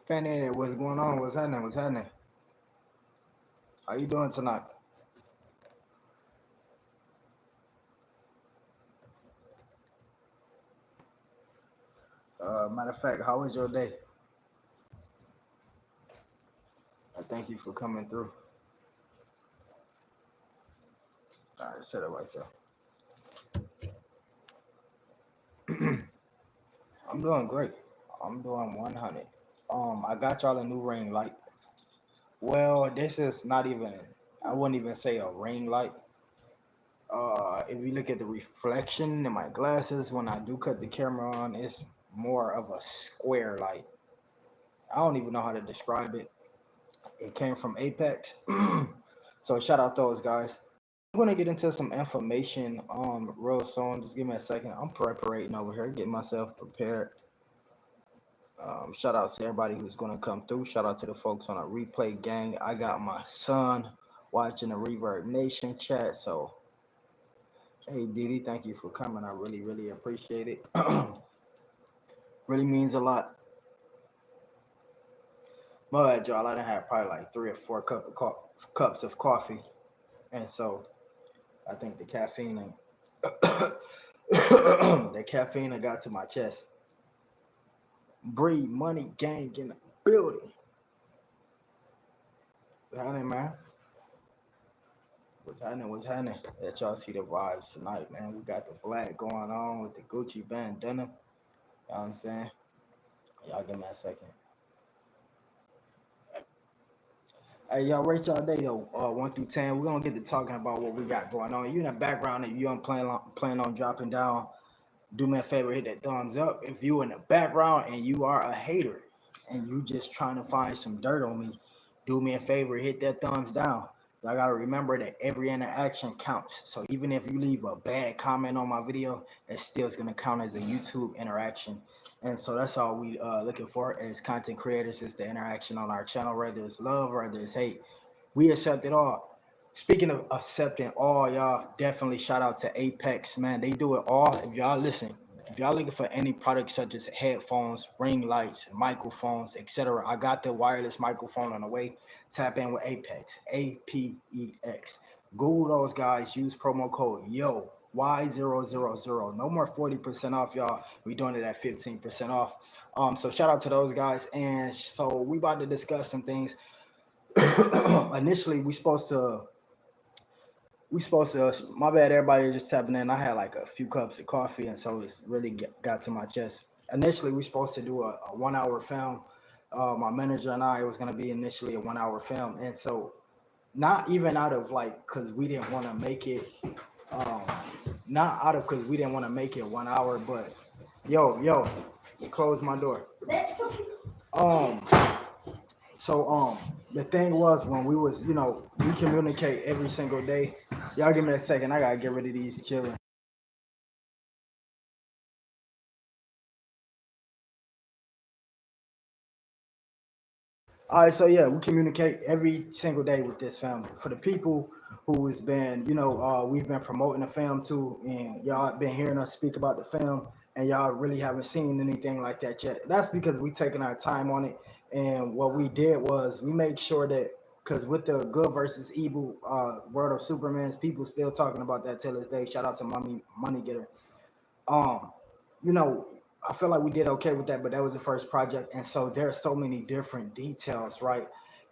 Fanny, what's going on? What's happening? What's happening? How you doing tonight? Matter of fact, how was your day? I thank you for coming through. All right, set it right there. I'm doing great. I'm doing 100. I got y'all a new ring light. Well, this is not even. I wouldn't even say a ring light. If you look at the reflection in my glasses when I do cut the camera on, it's more of a square light. I don't even know how to describe it. It came from Apex. So shout out those guys. I'm gonna get into some information real soon. Just give me a second. I'm preparing over here, getting myself prepared. Shout out to everybody who's gonna come through. Shout out to the folks on a replay gang. I got my son watching the Reverb Nation chat. So hey Didi, thank you for coming. I really, really appreciate it. Really means a lot. My bad, y'all. I done had probably like 3 or 4 cups of coffee, and so I think the caffeine and the caffeine I got to my chest. Breed money gang in the building. What's happening, man? What's happening? What's happening? Let y'all see the vibes tonight, man. We got the black going on with the Gucci bandana. You know what I'm saying? Y'all give me a second. Hey, y'all rate y'all day though, 1 through 10. We're gonna get to talking about what we got going on. You in the background, if you don't plan on dropping down, do me a favor, hit that thumbs up. If you in the background and you are a hater and you just trying to find some dirt on me, do me a favor, hit that thumbs down. I gotta remember that every interaction counts. So even if you leave a bad comment on my video, it still is gonna count as a YouTube interaction. And so that's all we looking for as content creators is the interaction on our channel, whether it's love, whether it's hate. We accept it all. Speaking of accepting all, y'all definitely shout out to Apex, man. They do it all. If y'all listen, if y'all looking for any products such as headphones, ring lights, microphones, etc., I got the wireless microphone on the way. Tap in with Apex, APEX. Google those guys. Use promo code Y000. No more 40% off, y'all. We doing it at 15% off. So shout out to those guys. And so we about to discuss some things. Initially, we supposed to my bad, everybody just tapping in. I had like a few cups of coffee, and so it's really got to my chest. Initially we supposed to do a 1 hour film. My manager and I, it was going to be initially a 1 hour film, and so not even out of like because we didn't want to make it um not out of because we didn't want to make it 1 hour, but yo, close my door. um so the thing was when we was we communicate every single day. Y'all give me a second, I gotta get rid of these children. All right, so yeah, we communicate every single day with this family. For the people who has been, we've been promoting the film too, and y'all been hearing us speak about the film, and y'all really haven't seen anything like that yet. That's because we taking our time on it, and what we did was we made sure that because with the good versus evil world of Superman's, people still talking about that till this day. Shout out to Money Getter. um you know I feel like we did okay with that, but that was the first project, and so there's so many different details, right?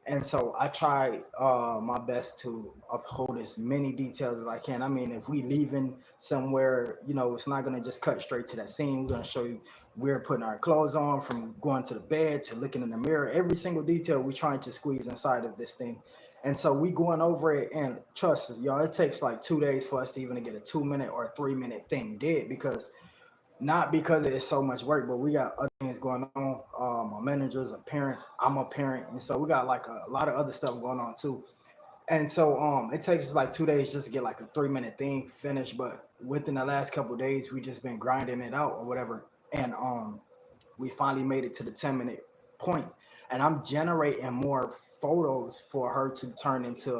And so I try my best to uphold as many details as I can. I mean, if we leaving somewhere, it's not going to just cut straight to that scene. We're going to show you we're putting our clothes on, from going to the bed to looking in the mirror. Every single detail we're trying to squeeze inside of this thing. And so we going over it, and trust us, y'all, it takes like 2 days for us to even get a 2 minute or 3 minute thing did, because not because it's so much work, but we got other things going on. My manager's a parent, I'm a parent, and so we got like a lot of other stuff going on too. And so it takes us like 2 days just to get like a 3 minute thing finished. But within the last couple of days, we just been grinding it out or whatever, and we finally made it to the 10 minute point, and I'm generating more photos for her to turn into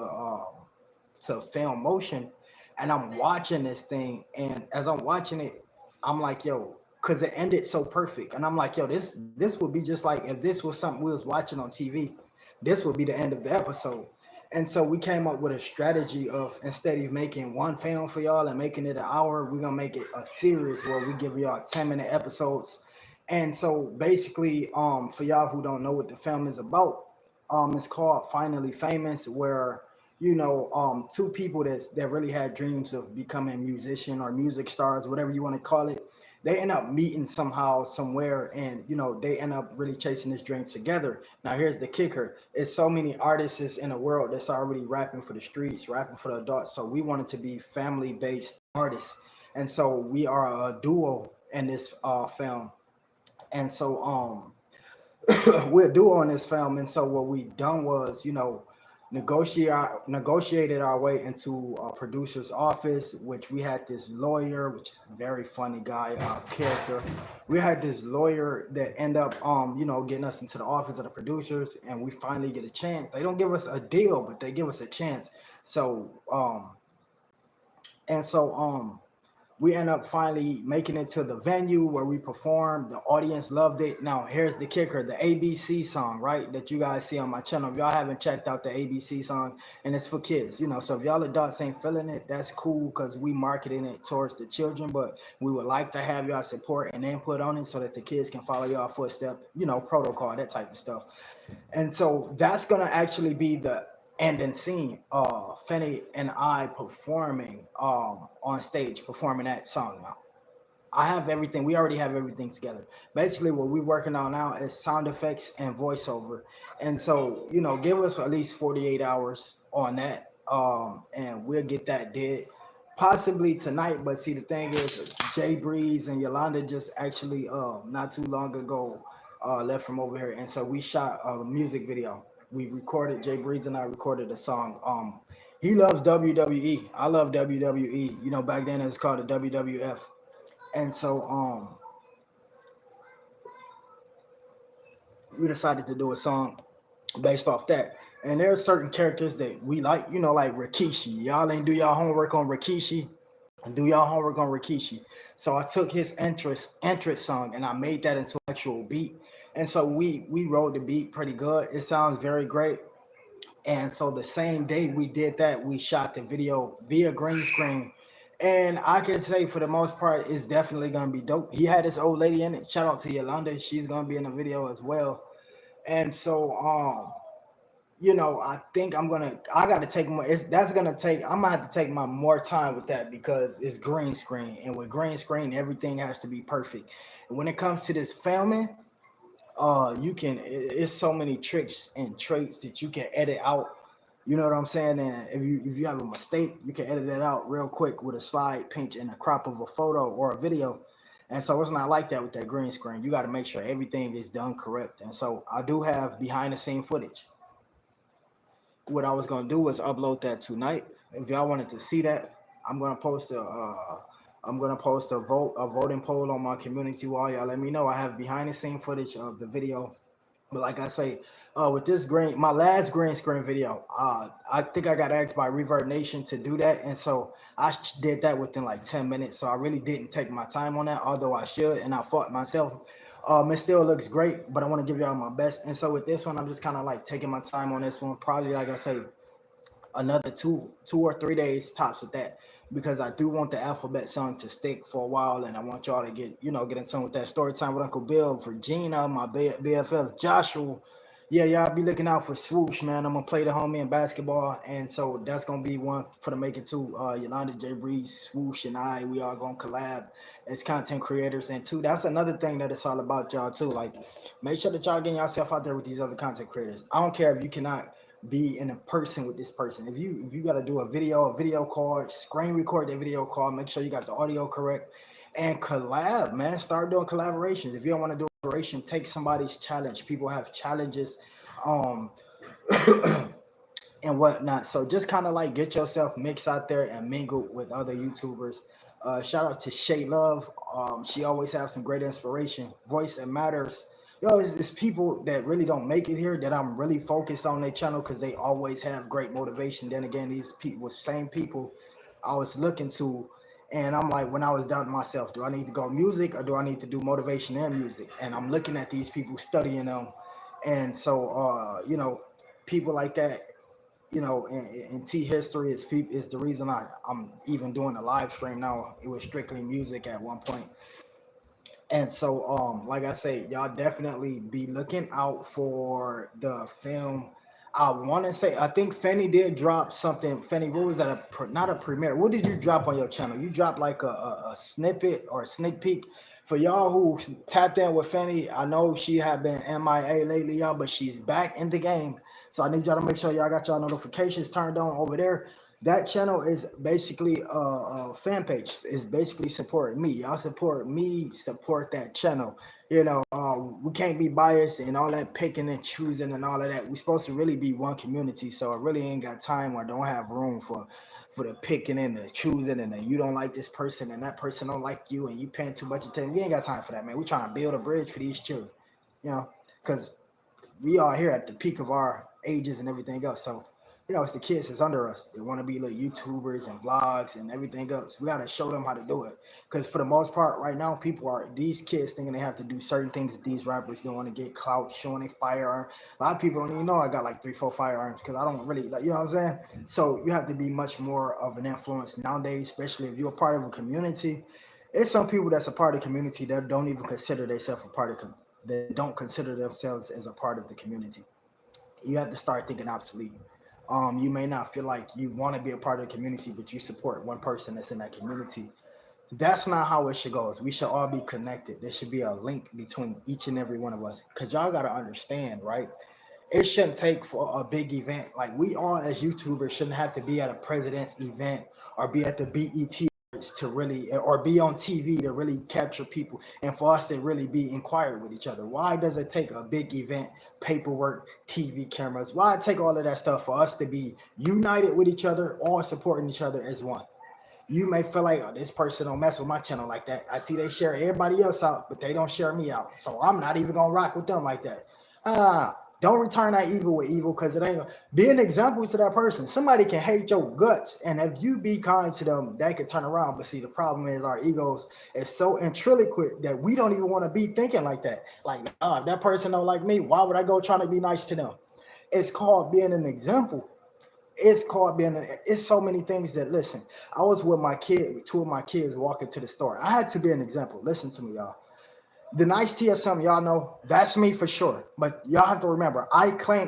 to film motion. And I'm watching this thing, and as I'm watching it, I'm like, yo, because it ended so perfect. And I'm like, yo, this would be just like if this was something we was watching on TV, this would be the end of the episode. And so we came up with a strategy of instead of making one film for y'all and making it an hour, we're gonna make it a series where we give y'all 10-minute episodes. And so basically, for y'all who don't know what the film is about, it's called Finally Famous, where two people that really had dreams of becoming musician or music stars, whatever you want to call it, they end up meeting somehow somewhere, and they end up really chasing this dream together. Now here's the kicker: it's so many artists in the world that's already rapping for the streets, rapping for the adults, so we wanted to be family based artists. And so we are a duo in this film. And so we're a duo in this film. And so what we done was, negotiated our way into a producer's office, which we had this lawyer, which is a very funny guy, character. We had this lawyer that end up, getting us into the office of the producers, and we finally get a chance. They don't give us a deal, but they give us a chance. So, and so, we end up finally making it to the venue where we performed. The audience loved it. Now, here's the kicker: the ABC song, right, that you guys see on my channel. If y'all haven't checked out the ABC song, and it's for kids, so if y'all adults ain't feeling it, that's cool because we marketing it towards the children. But we would like to have y'all support and input on it so that the kids can follow y'all footstep, protocol, that type of stuff. And so that's gonna actually be the ending scene. Fenny and I performing on stage, performing that song. Now, I have everything. We already have everything together. Basically, what we're working on now is sound effects and voiceover. And so, give us at least 48 hours on that, and we'll get that did possibly tonight. But see, the thing is, Jay Breeze and Yolanda just actually not too long ago left from over here, and so we shot a music video. We recorded, Jay Breeze and I recorded a song. He loves WWE. I love WWE. Back then it was called the WWF. And so we decided to do a song based off that. And there are certain characters that we like, like Rikishi. Y'all ain't do y'all homework on Rikishi. And do y'all homework on Rikishi. So I took his entrance song and I made that into an actual beat. And so we wrote the beat pretty good. It sounds very great. And so the same day we did that, we shot the video via green screen. And I can say for the most part, it's definitely gonna be dope. He had this old lady in it. Shout out to Yolanda. She's gonna be in the video as well. And so I think I gotta take more. I'm gonna have to take my more time with that because it's green screen. And with green screen, everything has to be perfect. And when it comes to this filming, it's so many tricks and traits that you can edit out. You know what I'm saying? And if you have a mistake, you can edit it out real quick with a slide pinch and a crop of a photo or a video. And so it's not like that with that green screen. You got to make sure everything is done correct. And so I do have behind the scene footage. What I was gonna do was upload that tonight. If y'all wanted to see that, I'm gonna post a voting poll on my community wall. Y'all let me know. I have behind the scene footage of the video. But like I say, with this my last green screen video, I think I got asked by Reverb Nation to do that, and so I did that within like 10 minutes. So I really didn't take my time on that, although I should, and I fought myself. It still looks great, but I want to give y'all my best. And so with this one, I'm just kind of like taking my time on this one. Probably, like I say, another 2 or 3 days tops with that, because I do want the alphabet song to stick for a while, and I want y'all to get in tune with that story time with Uncle Bill, Virginia, my BFF Joshua. Yeah, y'all be looking out for Swoosh, man. I'm gonna play the homie in basketball, and so that's gonna be one for the making too. Yolanda, J Breeze, Swoosh, and we are gonna collab as content creators, and two, that's another thing that it's all about, y'all too. Like, make sure that y'all getting yourself out there with these other content creators. I don't care if you cannot be in a person with this person. If you got to do a video call, screen record the video call, make sure you got the audio correct, and collab, man. Start doing collaborations. If you don't want to do a collaboration, take somebody's challenge. People have challenges, um, and whatnot. So just kind of like get yourself mixed out there and mingle with other YouTubers. Shout out to Shay Love. She always has some great inspiration. Voice that matters. It's people that really don't make it here that I'm really focused on their channel because they always have great motivation. Then again, these people, same people I was looking to, And I'm like, when I was doubting myself, do I need to go music or do I need to do motivation and music? And I'm looking at these people, studying them. And so, people like that, in T history is the reason I'm even doing a live stream now. It was strictly music at one point. And so, like I say, y'all definitely be looking out for the film. I want to say, I think Fanny did drop something. Fanny, what was that? Not a premiere. What did you drop on your channel? You dropped like a snippet or a sneak peek. For y'all who tapped in with Fanny, I know she had been MIA lately, y'all, but she's back in the game. So I need y'all to make sure y'all got y'all notifications turned on over there. That channel is basically a fan page. It's basically supporting me. Y'all support me, support that channel. We can't be biased and all that picking and choosing and all of that. We're supposed to really be one community. So I really ain't got time or don't have room for the picking and the choosing and the you don't like this person and that person don't like you and you paying too much attention. We ain't got time for that, man. We trying to build a bridge for these children, because we are here at the peak of our ages and everything else. So, it's the kids that's under us. They want to be like YouTubers and vlogs and everything else. We got to show them how to do it. Because for the most part, right now, these kids thinking they have to do certain things that these rappers don't want to get clout, showing a firearm. A lot of people don't even know I got like 3, 4 firearms because I don't really, like, you know what I'm saying? So you have to be much more of an influence nowadays, especially if you're a part of a community. It's some people that's a part of the community that don't even consider themselves a part of that don't consider themselves as a part of the community. You have to start thinking obsolete. You may not feel like you want to be a part of the community, but you support one person that's in that community. That's not how it should go. We should all be connected. There should be a link between each and every one of us. Cause y'all gotta understand, right? It shouldn't take for a big event. Like we all as YouTubers shouldn't have to be at a president's event or be at the BET to really or be on TV to really capture people and for us to really be inquired with each other. Why does it take a big event, paperwork, TV cameras? Why take all of that stuff for us to be united with each other, all supporting each other as one? You may feel like, oh, this person don't mess with my channel like that. I see they share everybody else out, but they don't share me out. So I'm not even gonna rock with them like that. Don't return that evil with evil because it ain't be an example to that person. Somebody can hate your guts, and if you be kind to them, they can turn around. But see, the problem is our egos is so intricate that we don't even want to be thinking like that. Like, if that person don't like me, why would I go trying to be nice to them? It's called being an example. It's so many things that listen. I was with my kid, with two of my kids walking to the store. I had to be an example. Listen to me, y'all. The nice TSM, y'all know, that's me for sure. But y'all have to remember,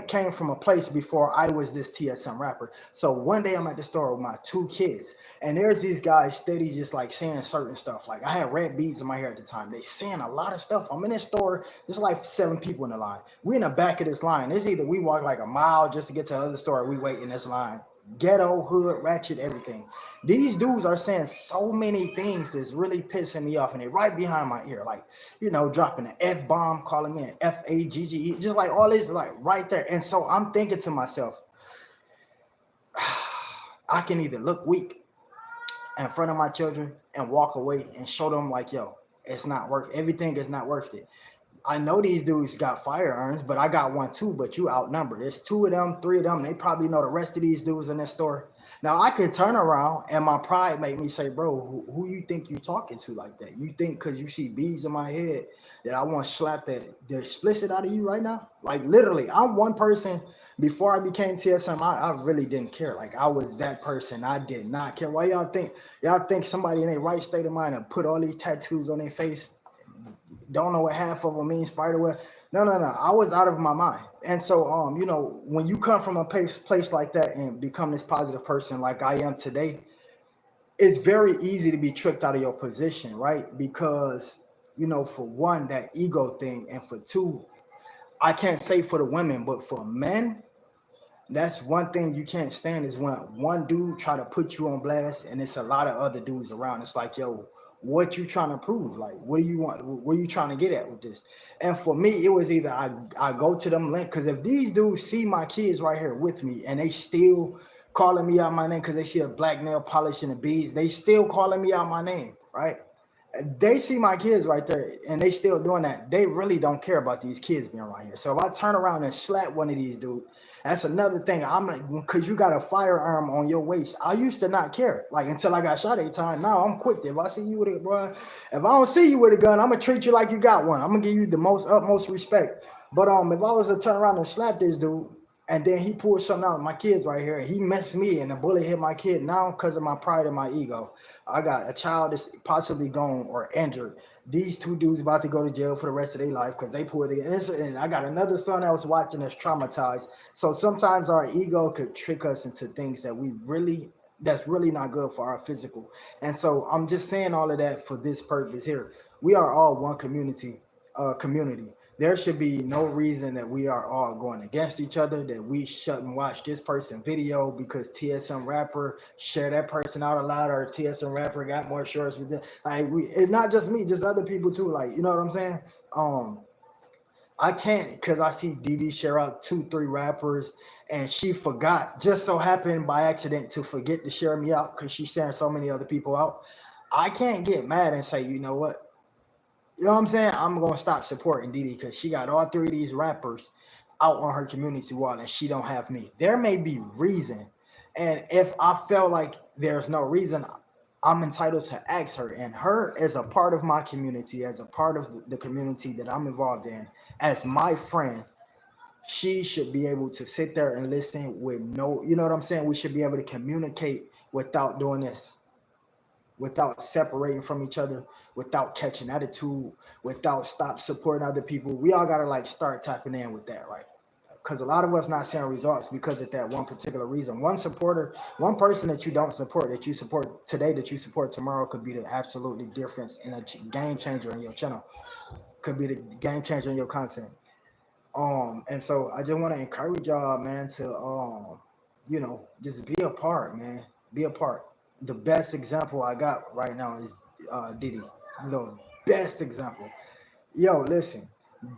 came from a place before I was this TSM rapper. So one day I'm at the store with my two kids, and there's these guys steady just like saying certain stuff. Like I had red beads in my hair at the time. They saying a lot of stuff. I'm in this store. There's like 7 people in the line. We in the back of this line. It's either we walk like a mile just to get to the other store, or we wait in this line. Ghetto, hood, ratchet, everything. These dudes are saying so many things that's really pissing me off, and they're right behind my ear, like, dropping an F bomb, calling me an FAGGE, just like all this, like right there. And so I'm thinking to myself, I can either look weak in front of my children and walk away and show them like, yo, it's not worth everything is not worth it. I know these dudes got firearms, but I got one too, but you outnumbered. There's 2 of them, 3 of them. They probably know the rest of these dudes in this store. Now I could turn around and my pride make me say, bro, who you think you talking to like that? You think because you see bees in my head that I want to slap the explicit out of you right now? Like literally, I'm one person. Before I became TSM, I really didn't care. Like I was that person. I did not care. Why y'all think somebody in their right state of mind and put all these tattoos on their face? Don't know what half of them mean, spiderweb. No. I was out of my mind. And so, when you come from a place like that and become this positive person like I am today, it's very easy to be tricked out of your position, right? Because, for one, that ego thing, and for two, I can't say for the women, but for men, that's one thing you can't stand is when one dude try to put you on blast and it's a lot of other dudes around. It's like, yo, what you trying to prove? Like, what do you want? What are you trying to get at with this? And for me, it was either I go to them link, because if these dudes see my kids right here with me and they still calling me out my name because they see a black nail polish and the beads, they still calling me out my name, right? They see my kids right there and they still doing that. They really don't care about these kids being right here. So if I turn around and slap one of these dudes, that's another thing. I'm like, because you got a firearm on your waist. I used to not care, like until I got shot 8 times. Now I'm quick. If I see you with it, bro, if I don't see you with a gun, I'm gonna treat you like you got one. I'm gonna give you the most utmost respect. But if I was to turn around and slap this dude, and then he pulled something out, my kids right here, and he messed me, and the bullet hit my kid. Now because of my pride and my ego, I got a child that's possibly gone or injured. These two dudes about to go to jail for the rest of their life because they pulled it. And I got another son that was watching that's traumatized. So sometimes our ego could trick us into things that's really not good for our physical. And so I'm just saying all of that for this purpose here. We are all one community. There should be no reason that we are all going against each other, that we shouldn't watch this person video because TSM rapper share that person out a lot, or TSM rapper got more shorts with them. Like it's not just me, just other people too. Like, you know what I'm saying? Um, I can't, because I see Didi share out 2, 3 rappers, and she forgot, just so happened by accident to forget to share me out because she's sharing so many other people out. I can't get mad and say, you know what? You know what I'm saying? I'm gonna stop supporting Didi because she got all 3 of these rappers out on her community wall, and she don't have me. There may be reason, and if I felt like there's no reason, I'm entitled to ask her. And her as a part of my community, as a part of the community that I'm involved in, as my friend, she should be able to sit there and listen with no, you know what I'm saying? We should be able to communicate without doing this, without separating from each other, without catching attitude, without stop supporting other people. We all gotta like start tapping in with that, right? Because a lot of us not seeing results because of that one particular reason. One supporter, one person that you don't support, that you support today, that you support tomorrow, could be the absolutely difference in a game changer in your channel. Could be the game changer in your content. And so I just want to encourage y'all, man, to just be a part, man. Be a part. The best example I got right now is Diddy. The best example. Yo, listen.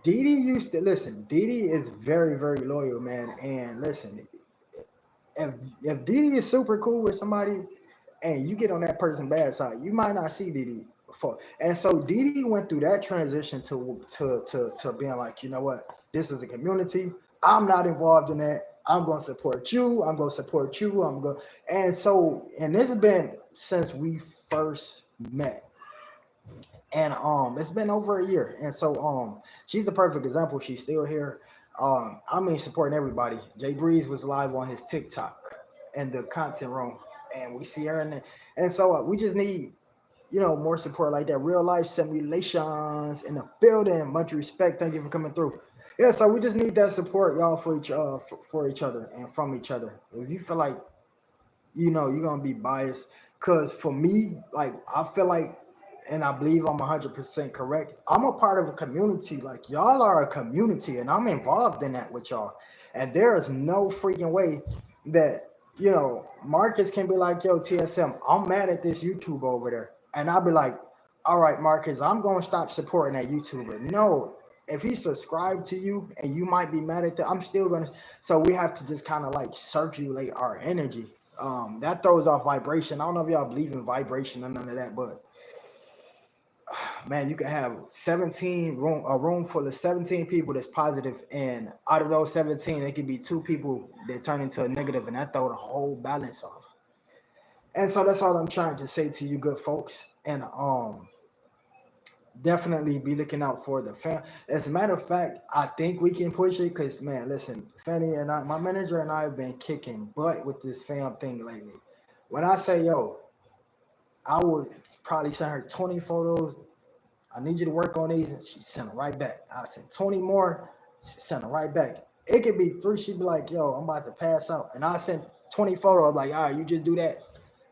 Diddy is very, very loyal, man. And listen, if if Diddy is super cool with somebody and you get on that person's bad side, you might not see Diddy before. And so Diddy went through that transition to being like, you know what, this is a community. I'm not involved in that. I'm gonna support you. I'm gonna support you. And this has been since we first met, and it's been over a year. And so she's the perfect example. She's still here. I mean, supporting everybody. Jay Breeze was live on his TikTok and the content room, and we see her in there. And so we just need, more support like that. Real life simulations in the building. Much respect. Thank you for coming through. Yeah, so we just need that support, y'all, for each other and from each other. If you feel like you're gonna be biased, because for me, like, I feel like, and I believe I'm 100% correct, I'm a part of a community. Like, y'all are a community, and I'm involved in that with y'all. And there is no freaking way that Marcus can be like, yo, TSM, I'm mad at this YouTuber over there, and I'll be like, all right, Marcus, I'm gonna stop supporting that YouTuber. No, if he subscribed to you and you might be mad at that, I'm still gonna. So we have to just kind of like circulate our energy. That throws off vibration. I don't know if y'all believe in vibration or none of that, but man, you can have a room full of 17 people that's positive, and out of those 17, it could be 2 people that turn into a negative, and that throw the whole balance off. And so that's all I'm trying to say to you, good folks. And definitely be looking out for the fan. As a matter of fact, I think we can push it because, man, listen, Fanny and I, my manager and I have been kicking butt with this fam thing lately. When I say, yo, I would probably send her 20 photos. I need you to work on these. And she sent them right back. I sent 20 more. She sent them right back. It could be 3. She'd be like, yo, I'm about to pass out. And I sent 20 photos. I'm like, all right, you just do that.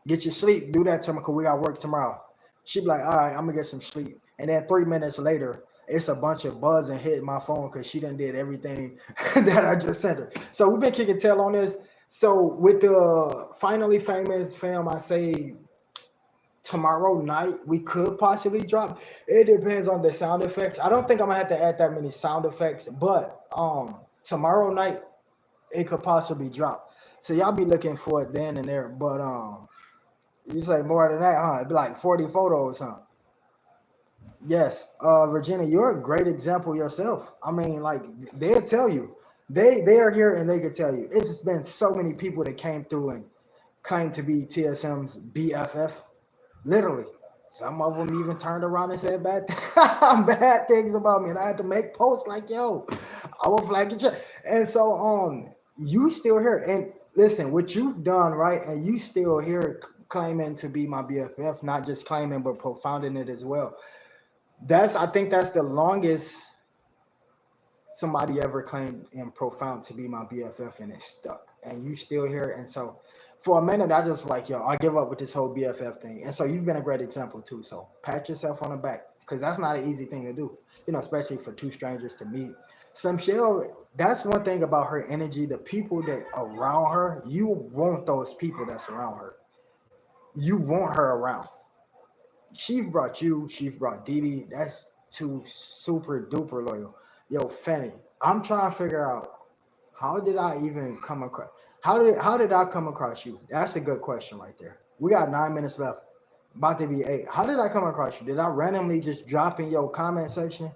Get your sleep. Do that tomorrow because we got work tomorrow. She'd be like, all right, I'm going to get some sleep. And then 3 minutes later, it's a bunch of buzzing hitting my phone because she done did everything that I just sent her. So we've been kicking tail on this. So with the Finally Famous fam, I say tomorrow night we could possibly drop. It depends on the sound effects. I don't think I'm gonna have to add that many sound effects, but tomorrow night it could possibly drop. So y'all be looking for it then and there. But you say more than that, huh? It'd be like 40 photos, huh? Yes, Virginia, you're a great example yourself. I mean, like they'll tell you, they are here and they could tell you. It's been so many people that came through and claimed to be TSM's BFF. Literally, some of them even turned around and said bad things about me, and I had to make posts like, "Yo, I will flag your check." And so, you still here, and listen, what you've done, right? And you still here claiming to be my BFF, not just claiming but profounding it as well. I think that's the longest somebody ever claimed and profound to be my BFF, and it stuck. And you still here. And so for a minute, I just like, yo, I give up with this whole BFF thing. And so you've been a great example too. So pat yourself on the back because that's not an easy thing to do, especially for two strangers to meet. Slim Shell, that's one thing about her energy. The people that around her, you want those people that's around her. You want her around. She brought you, she brought Didi. That's two super duper loyal. Yo, Fanny, I'm trying to figure out how did I even come across how did I come across you? That's a good question right there. We got 9 minutes left. About to be eight. How did I come across you? Did I randomly just drop in your comment section?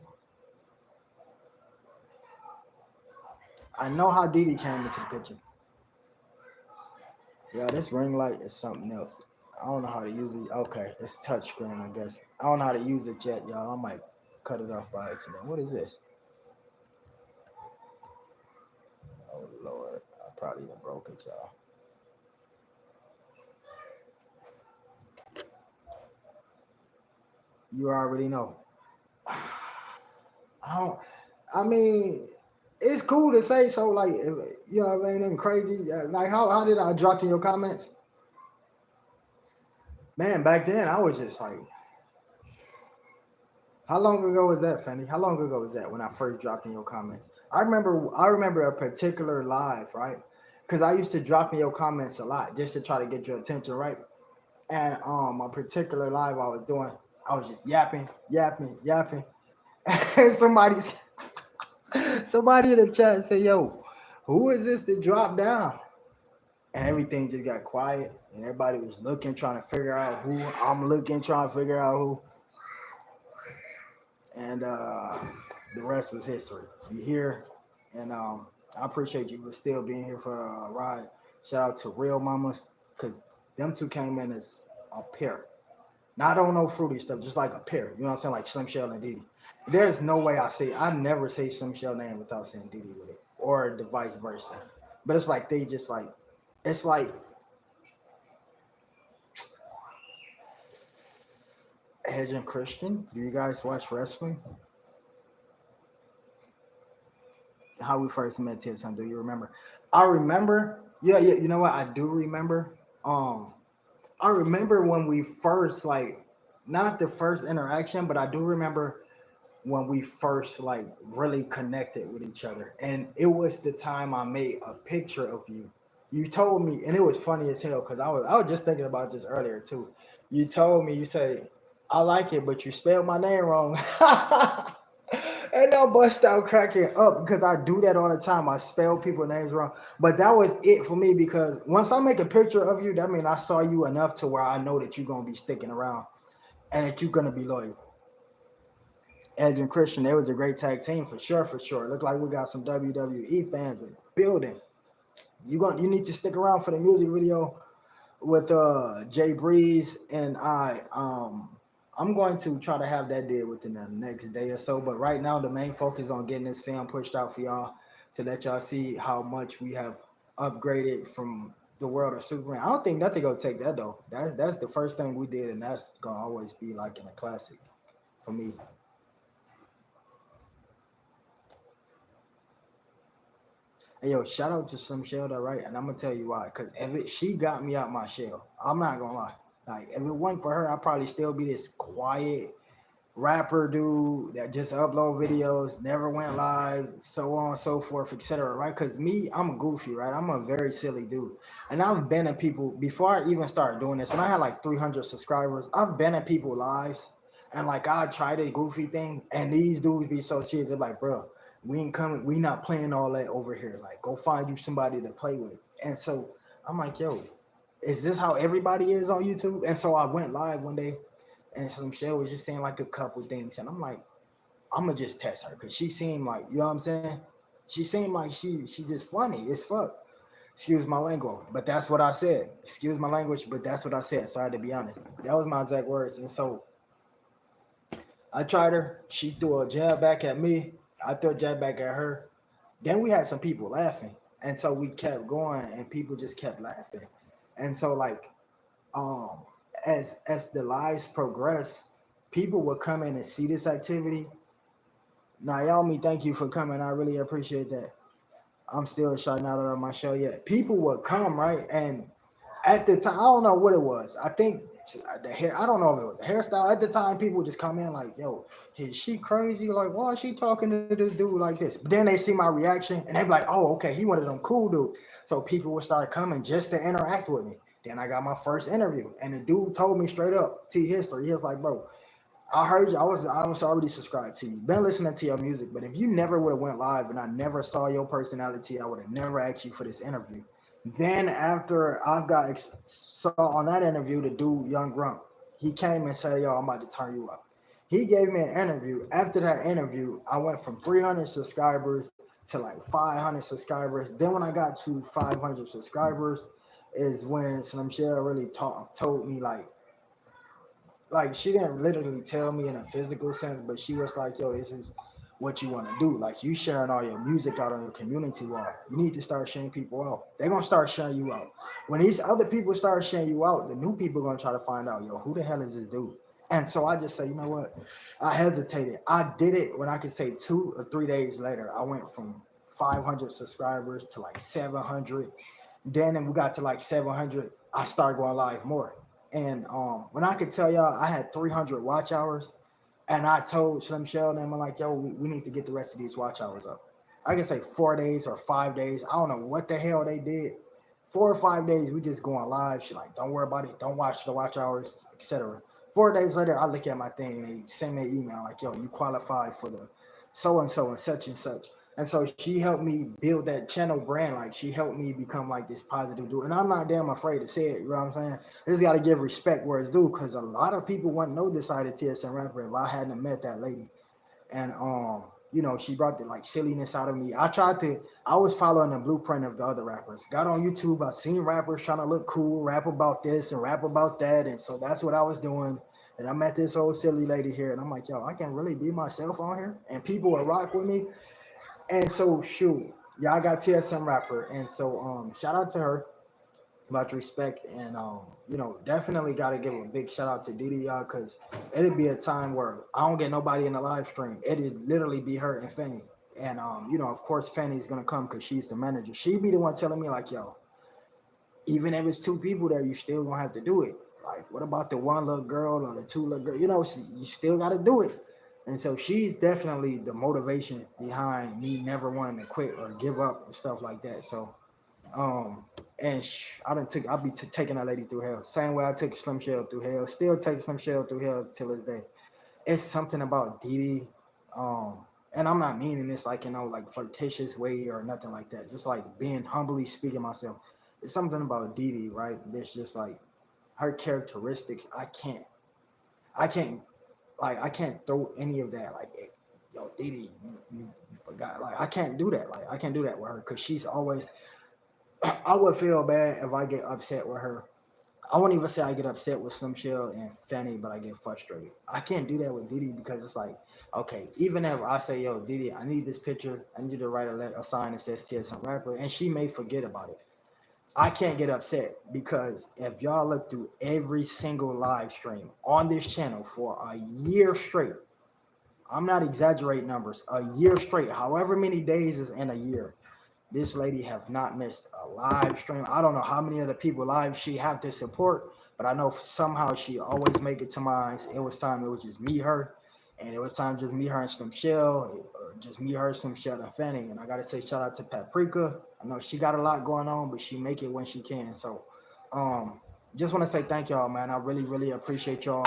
I know how Didi came into the picture. Yeah, this ring light is something else. I don't know how to use it. Okay, it's touchscreen, I guess. I don't know how to use it yet, y'all. I might cut it off by accident. What is this? Oh Lord, I probably even broke it, y'all. You already know. I don't. I mean, it's cool to say so. Like, if ain't nothing crazy. Like, how did I drop in your comments? Man, back then I was just like, how long ago was that, Fanny? How long ago was that when I first dropped in your comments? I remember a particular live, right? Because I used to drop in your comments a lot just to try to get your attention, right? And a particular live I was doing, I was just yapping, yapping, yapping. And somebody in the chat said, "Yo, who is this that dropped down?" And everything just got quiet, and everybody was looking, trying to figure out who. I'm looking, trying to figure out who, and the rest was history. You here, and I appreciate you for still being here for the ride. Shout out to Real Mamas, because them two came in as a pair. Not on no fruity stuff, just like a pair. You know what I'm saying? Like Slim Shell and Diddy. There's no way I never say Slim Shell name without saying Diddy with it, or the vice versa. But it's like they just like, it's like Edge and Christian. Do you guys watch wrestling? How we first met TSM? Do you remember? I remember. Yeah, yeah. You know what? I do remember. Um, I remember when we first like, not the first interaction, but I do remember when we first like really connected with each other. And it was the time I made a picture of you. You told me, and it was funny as hell because I was just thinking about this earlier too. You told me, you say, I like it, but you spelled my name wrong. And I bust out cracking up because I do that all the time. I spell people's names wrong. But that was it for me because once I make a picture of you, that means I saw you enough to where I know that you're gonna be sticking around and that you're gonna be loyal. Edge and Christian, they was a great tag team for sure, for sure. Look like we got some WWE fans in the building. You need to stick around for the music video with Jay Breeze and I. I'm going to try to have that did within the next day or so. But right now the main focus on getting this film pushed out for y'all to let y'all see how much we have upgraded from the world of Superman. I don't think nothing gonna take that though. That's the first thing we did, and that's gonna always be like in a classic for me. Hey yo, shout out to Slim Shell though, right? And I'm gonna tell you why. Cause she got me out my shell. I'm not gonna lie. Like if it wasn't for her, I'd probably still be this quiet rapper dude that just upload videos, never went live, so on and so forth, etc. Right? Cause me, I'm goofy, right? I'm a very silly dude. And I've been at people before I even started doing this, when I had like 300 subscribers, I've been at people lives and like I tried a goofy thing, and these dudes be so serious. They're like, bro, we ain't coming, we not playing all that over here. Like, go find you somebody to play with. And so I'm like, yo, is this how everybody is on YouTube? And so I went live one day, And Slim Shell was just saying like a couple things, and I'm like, I'm gonna just test her because she seemed like, you know what I'm saying? She seemed like she just funny as fuck. Excuse my language, but that's what I said. Excuse my language, but that's what I said. Sorry to be honest. That was my exact words. And so I tried her. She threw a jab back at me. I threw a jab back at her. Then we had some people laughing, and so we kept going, and people just kept laughing. And so like um as the lives progress, people will come in and see this activity. Naomi, thank you for coming. I really appreciate that. I'm still shouting out on my show yet. People would come, right? And at the time, I don't know what it was. I think the hair, I don't know if it was the hairstyle. At the time, people would just come in like, yo, is she crazy? Like, why is she talking to this dude like this? But then they see my reaction and they be like, oh, okay, he one of them cool dudes. So people would start coming just to interact with me. Then I got my first interview, and the dude told me straight up, T history. He was like, bro, I heard you. I was already subscribed to you. Been listening to your music, but if you never would have went live and I never saw your personality, I would have never asked you for this interview. Then after I got saw on that interview, the dude Young Grump, he came and said, "Yo, I'm about to turn you up." He gave me an interview. After that interview, I went from 300 subscribers to like 500 subscribers. Then when I got to 500 subscribers, is when Slim Shell really told me like she didn't literally tell me in a physical sense, but she was like, "Yo, this is what you want to do. Like you sharing all your music out on your community wall. You need to start sharing people out. They're gonna start sharing you out. When these other people start sharing you out, the new people gonna try to find out, yo, who the hell is this dude?" And so I just say, you know what? I hesitated. I did it when I could say 2 or 3 days later. I went from 500 subscribers to like 700. Then we got to like 700. I started going live more. And when I could tell y'all, I had 300 watch hours, and I told Slim Shell and them, I'm like, yo, we need to get the rest of these watch hours up. I can say 4 days or 5 days. I don't know what the hell they did. 4 or 5 days, we just going live. She like, don't worry about it. Don't watch the watch hours, etc. 4 days later, I look at my thing and they send me an email like, yo, you qualify for the so and so and such and such. And so she helped me build that channel brand. Like she helped me become like this positive dude. And I'm not damn afraid to say it. You know what I'm saying? I just got to give respect where it's due because a lot of people wouldn't know this side of TSM rapper if I hadn't met that lady. And she brought the like silliness out of me. I was following the blueprint of the other rappers. Got on YouTube, I seen rappers trying to look cool, rap about this and rap about that. And so that's what I was doing. And I met this old silly lady here, and I'm like, yo, I can really be myself on here, and people will rock with me. And so shoot, y'all got TSM rapper, and so shout out to her, much respect, and definitely got to give a big shout out to Didi, y'all, because it'd be a time where I don't get nobody in the live stream. It'd literally be her and Fanny, and of course Fanny's gonna come because she's the manager. She'd be the one telling me like, yo, even if it's two people there, you still gonna have to do it. Like, what about the one little girl or the two little girl? You still got to do it. And so she's definitely the motivation behind me never wanting to quit or give up and stuff like that. So, um, and I'll be taking that lady through hell. Same way I took Slim Shell through hell. Still take Slim Shell through hell till this day. It's something about Didi. And I'm not meaning this like like flirtatious way or nothing like that. Just like being humbly speaking myself. It's something about Didi, right? There's just like her characteristics. I can't throw any of that. Like, hey, yo, Didi, you forgot. Like, I can't do that. Like, I can't do that with her because she's always. I would feel bad if I get upset with her. I won't even say I get upset with Slim Shell and Fanny, but I get frustrated. I can't do that with Didi because it's like, okay, even if I say, yo, Didi, I need this picture, I need you to write a sign that says TSM rapper, and she may forget about it. I can't get upset because if y'all look through every single live stream on this channel for a year straight, I'm not exaggerating numbers, a year straight, however many days is in a year, this lady have not missed a live stream. I don't know how many other people live she have to support, but I know somehow she always make it to mine. It was time it was just me, her, and it was time just me, her, and Slim Shell, or just me, her, Slim Shell, and Fanny. And I gotta say shout out to Paprika. I know she got a lot going on, but she make it when she can. So, um, just want to say thank y'all, man. I really, really appreciate y'all.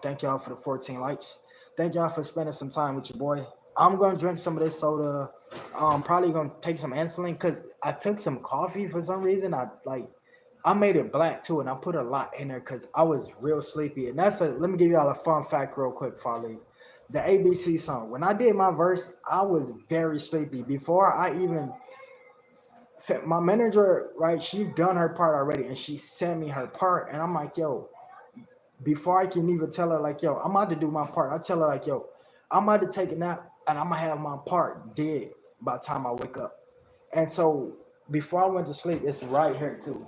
Thank y'all for the 14 likes. Thank y'all for spending some time with your boy. I'm gonna drink some of this soda. Probably gonna take some insulin because I took some coffee for some reason. I like I made it black too, and I put a lot in there because I was real sleepy. And that's a let me give y'all a fun fact real quick before I leave. The ABC song. When I did my verse, I was very sleepy. Before I even my manager, right, she done her part already and she sent me her part. And I'm like, yo, before I can even tell her, like, yo, I'm about to do my part. I tell her, like, yo, I'm about to take a nap and I'm gonna have my part dead by the time I wake up. And so before I went to sleep, it's right here too.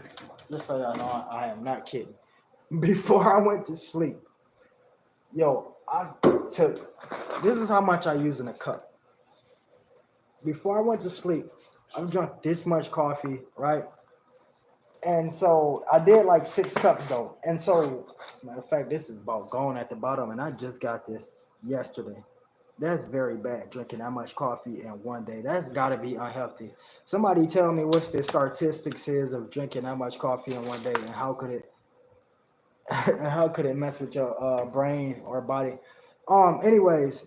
Just so y'all know, I am not kidding. Before I went to sleep, yo, I took this is how much I use in a cup. Before I went to sleep, I've drunk this much coffee, right? And so I did like 6 cups though. And so, as a matter of fact, this is about going at the bottom, and I just got this yesterday. That's very bad, drinking that much coffee in one day. That's got to be unhealthy. Somebody tell me what's the statistics is of drinking that much coffee in one day, and how could it and how could it mess with your brain or body? Anyways,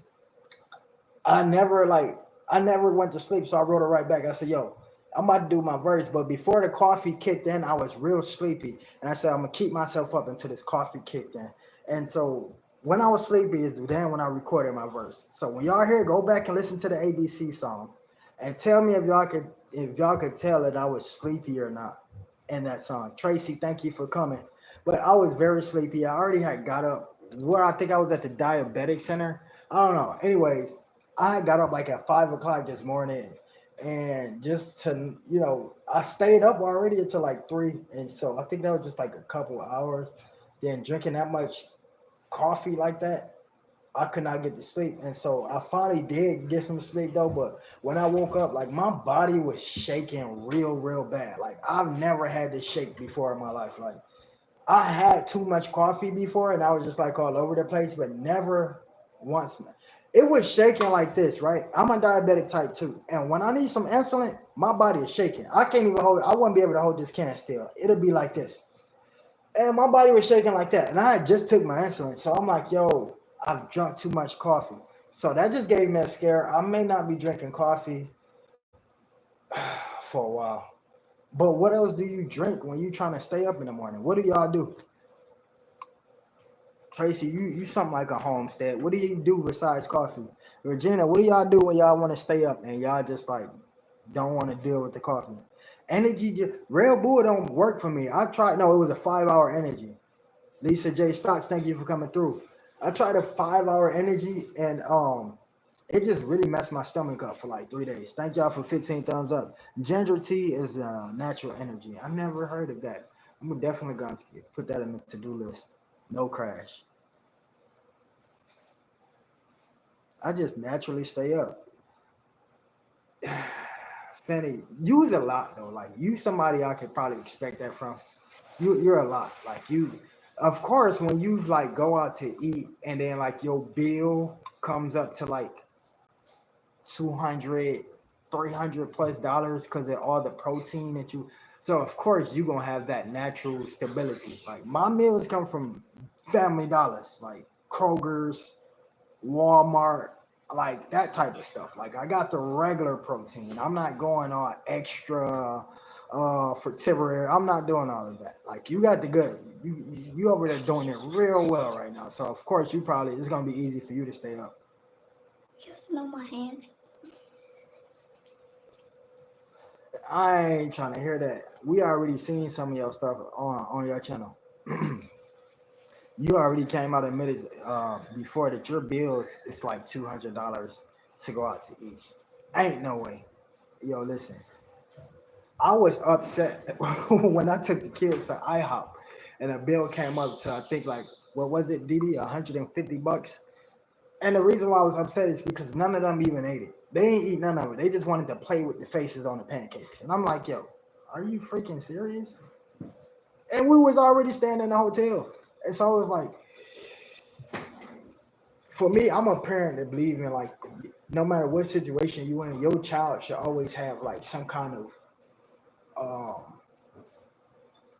I never like I never went to sleep, so I wrote it right back. I said, "Yo, I'm about to do my verse," but before the coffee kicked in, I was real sleepy, and I said, "I'm gonna keep myself up until this coffee kicked in." And so when I was sleepy is then when I recorded my verse. So when y'all hear, go back and listen to the ABC song, and tell me if y'all could tell that I was sleepy or not in that song. Tracy, thank you for coming. But I was very sleepy. I already had got up. Where I think I was at the diabetic center. I don't know. Anyways, I got up like at 5 o'clock this morning, and just to I stayed up already until like 3, and so I think that was just like a couple of hours. Then drinking that much coffee like that, I could not get to sleep, and so I finally did get some sleep though. But when I woke up, like my body was shaking real bad. Like I've never had this shake before in my life. Like I had too much coffee before, and I was just like all over the place, but never once. It was shaking like this, right? I'm a diabetic type 2, and when I need some insulin, my body is shaking. I can't even hold. I wouldn't be able to hold this can still. It'll be like this, and my body was shaking like that. And I had just took my insulin, so I'm like, yo, I've drunk too much coffee. So that just gave me a scare. I may not be drinking coffee for a while. But what else do you drink when you trying to stay up in the morning? What do y'all do? Tracy, you something like a homestead. What do you do besides coffee? Regina, what do y'all do when y'all want to stay up and y'all just like don't want to deal with the coffee? Red Bull don't work for me. I tried. No, it was a 5 hour energy. Lisa J Stocks, thank you for coming through. I tried a 5 hour energy, and it just really messed my stomach up for like 3 days. Thank y'all for 15 thumbs up. Ginger tea is a natural energy. I never heard of that. I'm definitely going to put that in the to do list. No crash. I just naturally stay up. Fanny, you was a lot though. Like you, somebody I could probably expect that from. You're a lot. Like you, of course, when you like go out to eat and then like your bill comes up to like 200, 300 plus dollars because of all the protein that you. So of course you gonna have that natural stability. Like my meals come from Family Dollars, like Kroger's, Walmart, like that type of stuff. Like I got the regular protein. I'm not going on extra for temporary. I'm not doing all of that. Like you got the good. You over there doing it real well right now. So of course you probably it's gonna be easy for you to stay up. You smell my hands? I ain't trying to hear that. We already seen some of your stuff on your channel. You already came out and admitted before that your bills it's like $200 to go out to eat. Ain't no way. Yo, listen. I was upset when I took the kids to IHOP and a bill came up to I think like what was it, Didi, $150. And the reason why I was upset is because none of them even ate it. They ain't eat none of it. They just wanted to play with the faces on the pancakes. And I'm like, yo, are you freaking serious? And we was already staying in the hotel. And so I was like, for me, I'm a parent that believe in like no matter what situation you in, your child should always have like some kind of um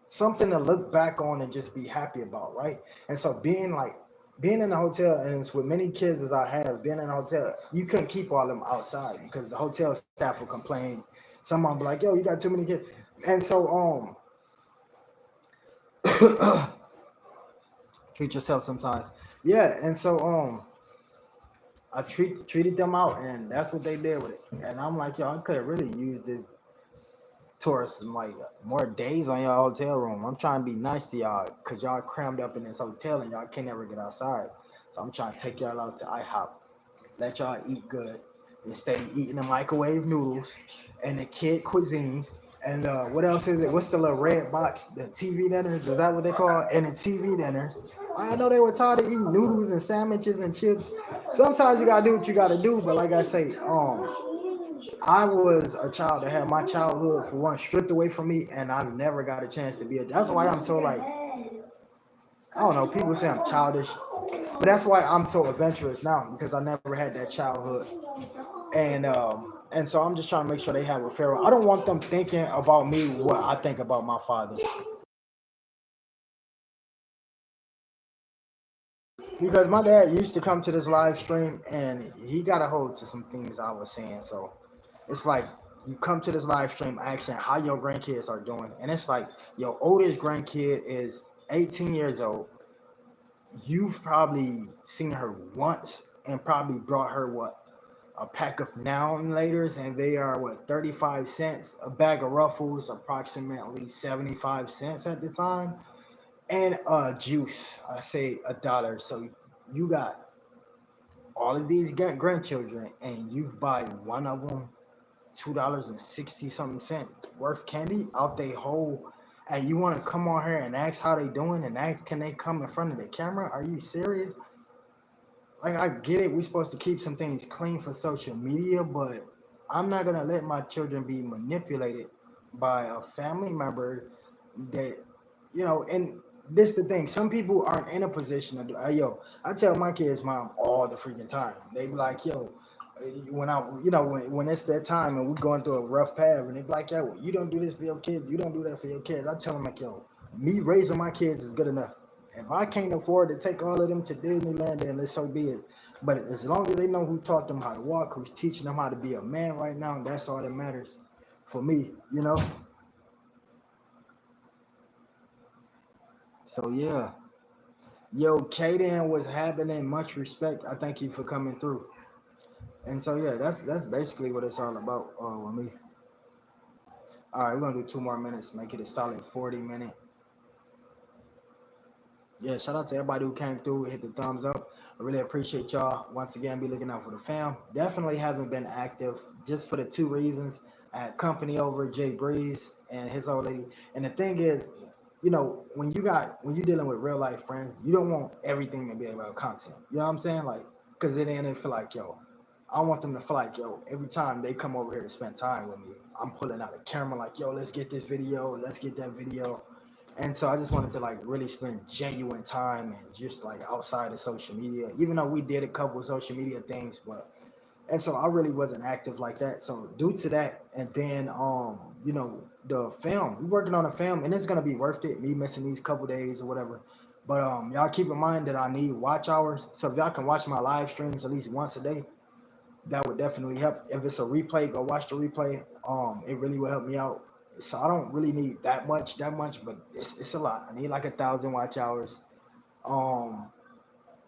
something to look back on and just be happy about, right? And so being in a hotel, and it's with many kids as I have, being in a hotel, you couldn't keep all of them outside because the hotel staff will complain. Someone be like, yo, you got too many kids. And so Treat yourself sometimes. Yeah, and so I treated them out, and that's what they did with it. And I'm like, yo, I could have really used this towards some like more days on y'all hotel room. I'm trying to be nice to y'all because y'all crammed up in this hotel and y'all can't ever get outside. So I'm trying to take y'all out to IHOP, let y'all eat good instead of eating the microwave noodles and the kid cuisines. And what else is it? What's the little red box? The TV dinners? Is that what they call it? And the TV dinners. I know they were tired of eating noodles and sandwiches and chips. Sometimes you gotta do what you gotta do, but like I say, I was a child that had my childhood for one stripped away from me, and I never got a chance to be a. That's why I'm so like I don't know. People say I'm childish, but that's why I'm so adventurous now because I never had that childhood, and so I'm just trying to make sure they have a fair. I don't want them thinking about me what I think about my father because my dad used to come to this live stream and he got a hold to some things I was saying. So it's like you come to this live stream asking how your grandkids are doing, and it's like your oldest grandkid is 18 years old. You've probably seen her once and probably brought her what a pack of noun laters, and they are what 35 cents. A bag of Ruffles, approximately 75 cents at the time, and juice. I say $1. So you got all of these grandchildren, and you've buy one of them $2.60 worth candy out they whole. And you want to come on here and ask how they doing and ask can they come in front of the camera? Are you serious? Like I get it, we're supposed to keep some things clean for social media, but I'm not gonna let my children be manipulated by a family member that and this the thing. Some people aren't in a position to do. Yo, I tell my kids, mom, all the freaking time. They be like, yo, when I, when it's that time and we're going through a rough path, and they be like, yo, you don't do this for your kids, you don't do that for your kids. I tell them like, yo, me raising my kids is good enough. If I can't afford to take all of them to Disneyland, then let's so be it. But as long as they know who taught them how to walk, who's teaching them how to be a man right now, that's all that matters for me. So yeah. Yo, Kaden was happening. Much respect. I thank you for coming through. And so yeah, that's basically what it's all about with me. All right, we're gonna do 2 more minutes, make it a solid 40 minute. Yeah, shout out to everybody who came through, hit the thumbs up. I really appreciate y'all. Once again, be looking out for the fam. Definitely haven't been active just for the two reasons. I had company over, Jay Breeze and his old lady. And the thing is, when you're dealing with real life friends, you don't want everything to be about content. You know what I'm saying? Like, cause then they feel like, yo, I want them to feel like, yo, every time they come over here to spend time with me, I'm pulling out a camera like, yo, let's get this video, let's get that video. And so I just wanted to like really spend genuine time and just like outside of social media, even though we did a couple of social media things, but and so I really wasn't active like that. So due to that, and then the film, we're working on a film, and it's gonna be worth it. Me missing these couple days or whatever. But y'all keep in mind that I need watch hours. So if y'all can watch my live streams at least once a day, that would definitely help. If it's a replay, go watch the replay. It really will help me out. So I don't really need that much, but it's a lot. I need like 1,000 watch hours. Um,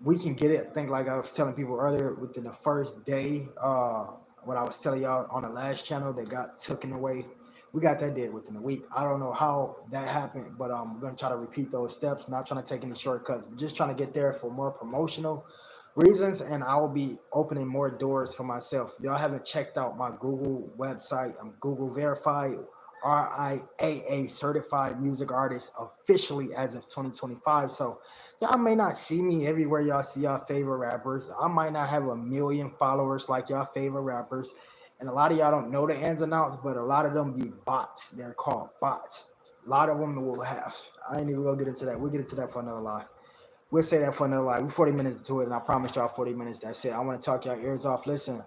we can get it. I think like I was telling people earlier within the first day, what I was telling y'all on the last channel that got taken away. We got that did within a week. I don't know how that happened, but we're gonna try to repeat those steps. Not trying to take any shortcuts, but just trying to get there for more promotional reasons. And I will be opening more doors for myself. If y'all haven't checked out my Google website, I'm Google verified, RIAA certified music artist officially as of 2025. So y'all may not see me everywhere y'all see y'all favorite rappers. I might not have a million followers like y'all favorite rappers. And a lot of y'all don't know the ins and outs, but a lot of them be bots. They're called bots. A lot of them will have. I ain't even gonna get into that. We'll get into that for another live. We'll say that for another live. We're 40 minutes into it, and I promise y'all 40 minutes. That's it. I want to talk y'all ears off. Listen,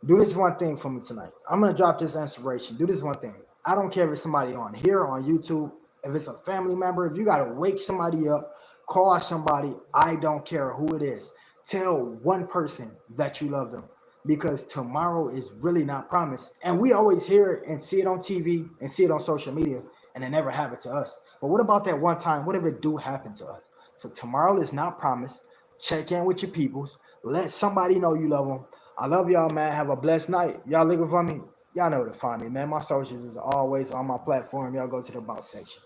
do this one thing for me tonight. I'm gonna drop this inspiration. Do this one thing. I don't care if it's somebody on here on YouTube, if it's a family member, if you gotta wake somebody up, call somebody. I don't care who it is. Tell one person that you love them because tomorrow is really not promised. And we always hear it and see it on TV and see it on social media, and it never happened to us. But what about that one time? What if it do happen to us? So tomorrow is not promised. Check in with your peoples. Let somebody know you love them. I love y'all, man. Have a blessed night. Y'all looking for me? Y'all know where to find me, man. My socials is always on my platform. Y'all go to the about section.